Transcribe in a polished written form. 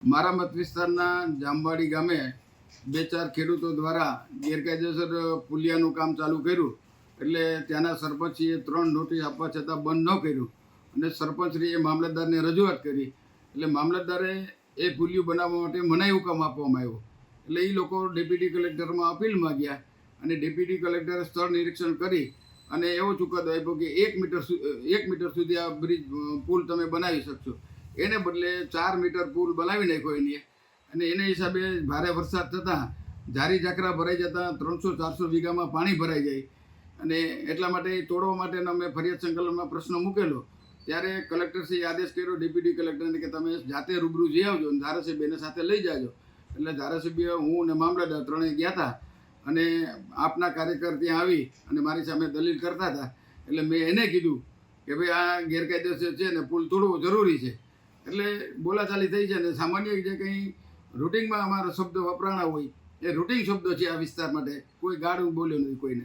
મારા મત વિસ્તારના જામવાડી ગામે 2-4 ખેડૂતો દ્વારા ગેરકાયદેસર પુલિયાનું કામ ચાલુ કર્યું. એટલે ત્યાંના સરપંચીએ 3 નોટિસ આપવા છતાં બંધ ન કર્યું અને સરપંચશ્રીએ મામલતદારને રજૂઆત કરી. એટલે મામલતદારે એ પુલિયું બનાવવા માટે મનાઈ હુકમ આપવામાં આવ્યો. એટલે એ લોકો ડેપ્યુટી કલેક્ટરમાં અપીલમાં ગયા અને ડેપ્યુટી કલેક્ટરે સ્થળ નિરીક્ષણ કરી અને એવો ચુકાદો આપ્યો કે 1 મીટર સુધી આ પુલ તમે બનાવી શકશો. એને બદલે 4 મીટર પુલ બનાવી નાખ્યો એની. અને એને હિસાબે ભારે વરસાદ થતાં ઝારી ઝાકરા ભરાઈ જતાં 300-400 વીઘામાં પાણી ભરાઈ જાય. અને એટલા માટે તોડવા માટેનો મેં ફરિયાદ સંકલનમાં પ્રશ્ન મૂકેલો. ત્યારે કલેક્ટરશ્રીએ આદેશ કર્યો ડેપ્યુટી કલેક્ટરને કે તમે જાતે રૂબરૂ જઈ આવજો અને ધારાસભ્યને સાથે લઈ જાજો. એટલે ધારાસભ્ય, હું અને મામલતદાર ત્રણેય ગયા હતા અને આપના કાર્યકર ત્યાં આવી અને મારી સામે દલીલ કરતા હતા. એટલે મેં એને કીધું કે ભાઈ આ ગેરકાયદેસર છે ને પુલ તોડવો જરૂરી છે. એટલે બોલાચાલી થઈ છે ને સામાન્ય જે કંઈ રૂટિનમાં અમારા શબ્દ વપરાણા હોય એ રૂટિન શબ્દો છે આ વિસ્તાર માટે. કોઈ ગાળું બોલ્યો નથી કોઈને.